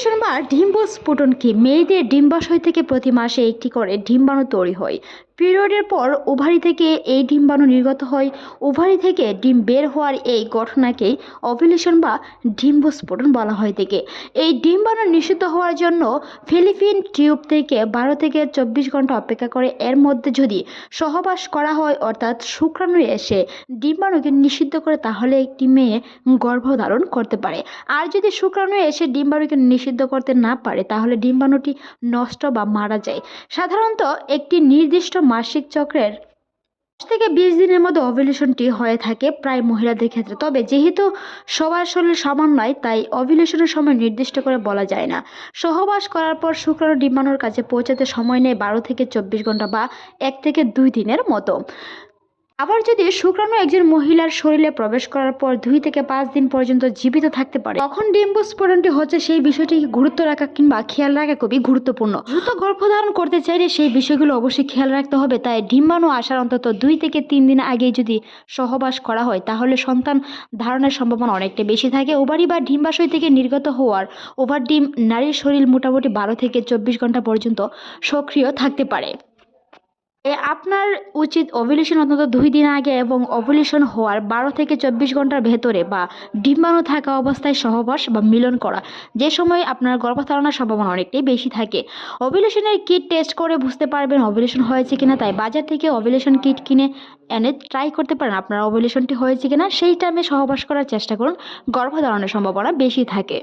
ওভ্যুলেশন বা ডিম্বস্ফোটন কি? মেয়েদের ডিম্বাশয় থেকে প্রতি মাসে একটি করে ডিম্বাণু তৈরি হয়। পিরিয়ডের পর ওভারি থেকে এই ডিম্বাণু নির্গত হয়। ওভারি থেকে ডিম বের হওয়ার এই ঘটনাকেই ওভ্যুলেশন বা ডিম্বস্ফোটন বলা হয়ে থাকে। এই ডিম্বাণু নিষিদ্ধ হওয়ার জন্য ফিলিপিন টিউব থেকে 12 থেকে 24 ঘন্টা অপেক্ষা করে। এর মধ্যে যদি সহবাস করা হয়, অর্থাৎ শুক্রাণু এসে ডিম্বাণুকে নিষিদ্ধ করে, তাহলে একটি মেয়ে গর্ভধারণ করতে পারে। আর যদি শুক্রাণু এসে ডিম্বাণুকে নিষিদ্ধ করতে না পারে, তাহলে ডিম্বাণুটি নষ্ট বা মারা যায়। সাধারণত একটি নির্দিষ্ট মাসিক চক্রের 10 থেকে 20 দিনের মধ্যে ওভ্যুলেশনটি হয়ে থাকে প্রায় মহিলাদের ক্ষেত্রে। তবে যেহেতু সবার শরীর সমান নয়, তাই ওভ্যুলেশনের সময় নির্দিষ্ট করে বলা যায় না। সহবাস করার পর শুক্রাণু ডিম্বাণুর কাছে পৌঁছাতে সময় নেয় 12 থেকে 24 ঘন্টা বা 1 থেকে 2 দিনের মতো। আবার যদি শুক্রাণু একজন মহিলার শরীরে প্রবেশ করার পর 2 থেকে 5 দিন পর্যন্ত জীবিত থাকতে পারে, তখন ডিম্বস্ফোটনটি হচ্ছে। সেই বিষয়টি গুরুত্ব রাখা কিংবা খেয়াল রাখা খুবই গুরুত্বপূর্ণ। দ্রুত গর্ভধারণ করতে চাইলে সেই বিষয়গুলো অবশ্যই খেয়াল রাখতে হবে। তাই ডিম্বাণু আসার অন্তত 2 থেকে 3 দিন আগেই যদি সহবাস করা হয়, তাহলে সন্তান ধারণের সম্ভাবনা অনেকটা বেশি থাকে। ওভারি বা ডিম্বাশয় থেকে নির্গত হওয়ার ওভার ডিম নারীর শরীর মোটামুটি 12 থেকে 24 ঘন্টা পর্যন্ত সক্রিয় থাকতে পারে। আপনার উচিত ওভ্যুলেশন অন্তত 2 দিন আগে এবং ওভ্যুলেশন হওয়ার 12 থেকে 24 ঘন্টার ভেতরে বা ডিম্বাণু থাকা অবস্থায় সহবাস বা মিলন করা, যে সময় আপনার গর্ভধারণের সম্ভাবনা অনেকটাই বেশি থাকে। ওভ্যুলেশনের কিট টেস্ট করে বুঝতে পারবেন ওভ্যুলেশন হয়েছে কিনা। তাই বাজার থেকে ওভ্যুলেশন কিট কিনে এনে ট্রাই করতে পারেন আপনার ওভ্যুলেশনটি হয়েছে কিনা। সেই টাইমে সহবাস করার চেষ্টা করুন, গর্ভধারণের সম্ভাবনা বেশি থাকে।